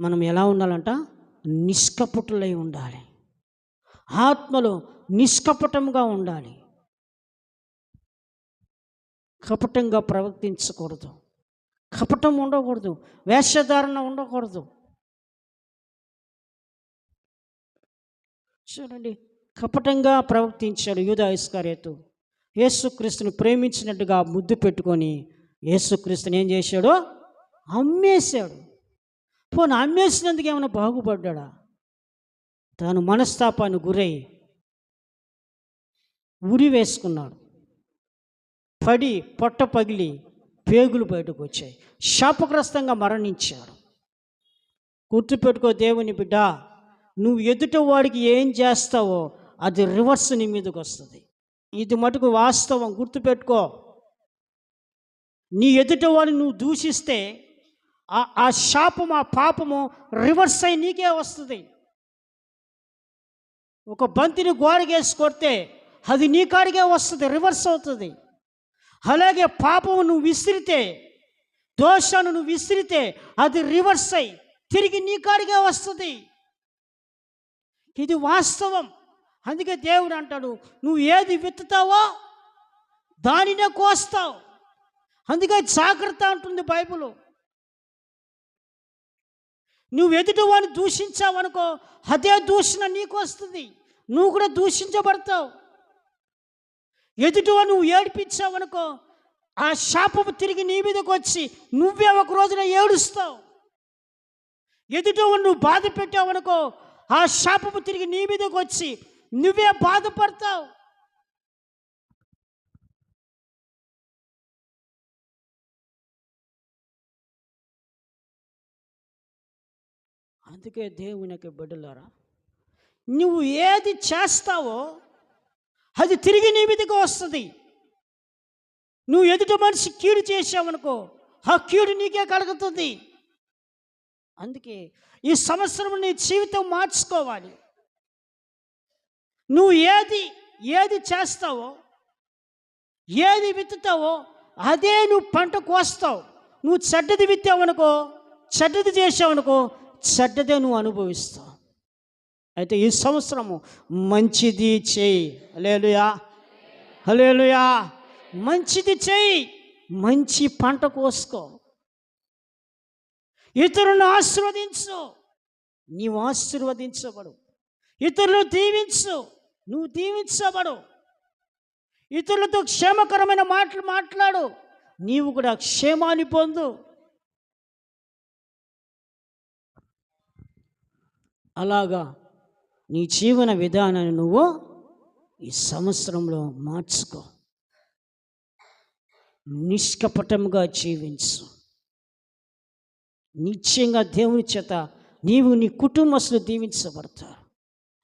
మనం ఎలా ఉండాలంట? నిష్కపటులై ఉండాలి. ఆత్మలో నిష్కపటంగా ఉండాలి. కపటంగా ప్రవర్తించకూడదు. కపటం ఉండకూడదు. వేషధారణ ఉండకూడదు. చూడండి, కపటంగా ప్రవర్తించాడు యూదా ఇస్కరియోతు. యేసుక్రీస్తుని ప్రేమించినట్టుగా ముద్దు పెట్టుకొని యేసుక్రీస్తుని ఏం చేశాడో? అమ్మేశాడు. పోనీ అమ్మేసినందుకు ఏమైనా బాగుపడ్డా? తాను మనస్తాపాన్ని గురై ఉరి వేసుకున్నాడు. పడి పొట్ట పగిలి పేగులు బయటకు వచ్చాయి. శాపగ్రస్తంగా మరణించాడు. గుర్తుపెట్టుకో దేవుని బిడ్డ, నువ్వు ఎదుట వాడికి ఏం చేస్తావో అది రివర్స్ నీ మీదకి వస్తుంది. ఇది మటుకు వాస్తవం, గుర్తుపెట్టుకో. నీ ఎదుట వాడిని నువ్వు దూషిస్తే ఆ శాపము, ఆ పాపము రివర్స్ అయి నీకే వస్తుంది. ఒక బంతిని గోడకేసి కొడితే అది నీ కాడికే వస్తుంది, రివర్స్ అవుతుంది. అలాగే పాపము నువ్వు విసిరితే, దోషాన్ని నువ్వు విసిరితే అది రివర్స్ అయి తిరిగి నీ కాడికే వస్తుంది. ఇది వాస్తవం. అందుకే దేవుడు అంటాడు, నువ్వు ఏది విత్తుతావో దానినే కోస్తావు. అందుకే జాగ్రత్త అంటుంది బైబిల్. నువ్వు ఎదుటి వాడిని దూషించావనుకో, అదే దూషణ నీకు వస్తుంది. నువ్వు కూడా దూషించబడతావు. ఎదుటి వాడిని నువ్వు ఏడిపించావనుకో, ఆ శాపము తిరిగి నీ మీదకి వచ్చి నువ్వే ఒక రోజున ఏడుస్తావు. ఎదుటి వాడిని నువ్వు బాధ పెట్టావనుకో, ఆ శాపము తిరిగి నీ మీదకి వచ్చి నువ్వే బాధపడతావు. అందుకే దేవునికి బిడ్డలారా, నువ్వు ఏది చేస్తావో అది తిరిగి నీ మీదకి వస్తుంది. నువ్వు ఎదుటి మనిషి కీడు చేసావనుకో, ఆ కీడు నీకే కలుగుతుంది. అందుకే ఈ సంవత్సరం నీ జీవితం మార్చుకోవాలి. నువ్వు ఏది చేస్తావో, ఏది విత్తుతావో అదే నువ్వు పంట కోస్తావు. నువ్వు చెడ్డది విత్తావనుకో, చెడ్డది చేసావనుకో, చెడ్డదే నువ్వు అనుభవిస్తావు. అయితే ఈ సంవత్సరము మంచిది చేయి. హల్లెలూయా, హల్లెలూయా. మంచిది చేయి, మంచి పంట కోసుకో. ఇతరులను ఆశీర్వదించు, నీవు ఆశీర్వదించబడు. ఇతరులను దీవించు, నువ్వు దీవించబడు. ఇతరులతో క్షేమకరమైన మాటలు మాట్లాడు, నీవు కూడా క్షేమాన్ని పొందు. అలాగా నీ జీవన విధానాన్ని నువ్వు ఈ సంవత్సరంలో మార్చుకో. నిష్కపటంగా జీవించు. నిశ్చయంగా దేవుని చేత నీవు, నీ కుటుంబస్తులు దీవించబడతారు.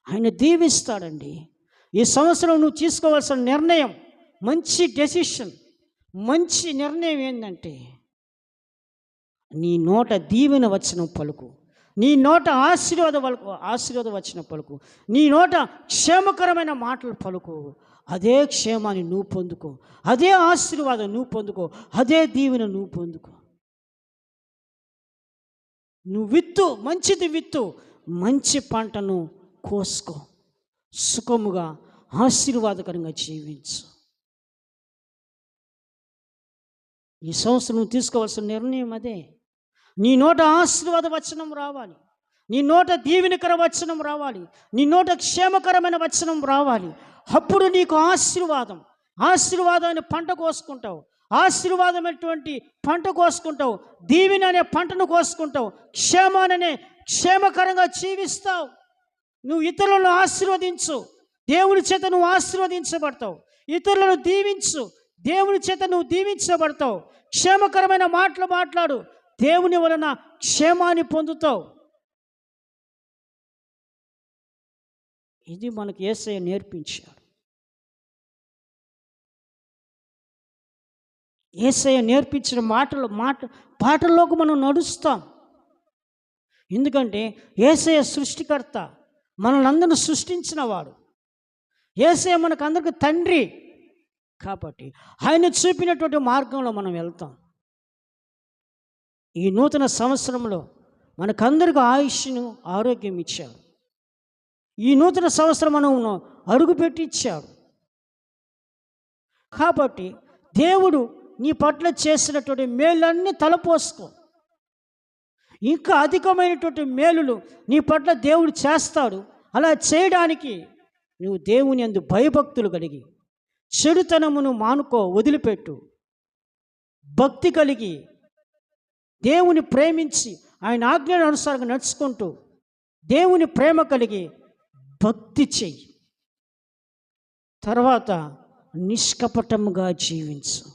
ఆయన దీవిస్తాడండి. ఈ సంవత్సరం నువ్వు తీసుకోవాల్సిన నిర్ణయం, మంచి డెసిషన్, మంచి నిర్ణయం ఏంటంటే, నీ నోట దీవెన వచనం పలుకు, నీ నోట ఆశీర్వాద వచనం పలుకు, నీ నోట క్షేమకరమైన మాటలు పలుకు. అదే క్షేమాన్ని నువ్వు పొందుకో, అదే ఆశీర్వాదం నువ్వు పొందుకో, అదే దీవెన నువ్వు పొందుకో. నువ్వు విత్తు, మంచిది విత్తు, మంచి పంటను కోసుకో. సుఖముగా ఆశీర్వాదకరంగా జీవించు. ఈ సంవత్సరం నువ్వు తీసుకోవాల్సిన నిర్ణయం అదే. నీ నోట ఆశీర్వాద వచనం రావాలి, నీ నోట దీవెనకర వచనం రావాలి, నీ నోట క్షేమకరమైన వచనం రావాలి. అప్పుడు నీకు ఆశీర్వాదాన్ని పంట కోసుకుంటావు, ఆశీర్వాదమైనటువంటి పంట కోసుకుంటావు, దీవెన అనే పంటను కోసుకుంటావు, క్షేమాననే క్షేమకరంగా జీవిస్తావు. నువ్వు ఇతరులను ఆశీర్వదించు, దేవుని చేత నువ్వు ఆశీర్వదించబడతావు. ఇతరులను దీవించు, దేవుని చేత నువ్వు దీవించబడతావు. క్షేమకరమైన మాటలు మాట్లాడు, దేవుని వలన క్షేమాన్ని పొందుతావు. ఇది మనకు యేసయ్య నేర్పించాడు. యేసయ్య నేర్పించిన పాటల్లోకి మనం నడుస్తాం. ఎందుకంటే యేసయ్య సృష్టికర్త, మనల్ని అందరిని సృష్టించిన వాడు. యేసయ్య మనకు అందరికి తండ్రి కాబట్టి ఆయన చూపినటువంటి మార్గంలో మనం వెళ్తాం. ఈ నూతన సంవత్సరంలో మనకందరికి ఆయుష్ను ఆరోగ్యం ఇచ్చాడు. ఈ నూతన సంవత్సరం మనం అడుగుపెట్టి ఇచ్చాడు. కాబట్టి దేవుడు నీ పట్ల చేసినటువంటి మేలన్నీ తలపోసుకో. ఇంకా అధికమైనటువంటి మేలులు నీ పట్ల దేవుడు చేస్తాడు. అలా చేయడానికి నువ్వు దేవుని యందు భయభక్తులు కలిగి చెడుతనమును మానుకో, వదిలిపెట్టు. భక్తి కలిగి దేవుని ప్రేమించి ఆయన ఆజ్ఞల అనుసారంగా నడుచుకుంటూ దేవుని ప్రేమ కలిగి భక్తి చెయ్యి. తర్వాత నిష్కపటముగా జీవించు.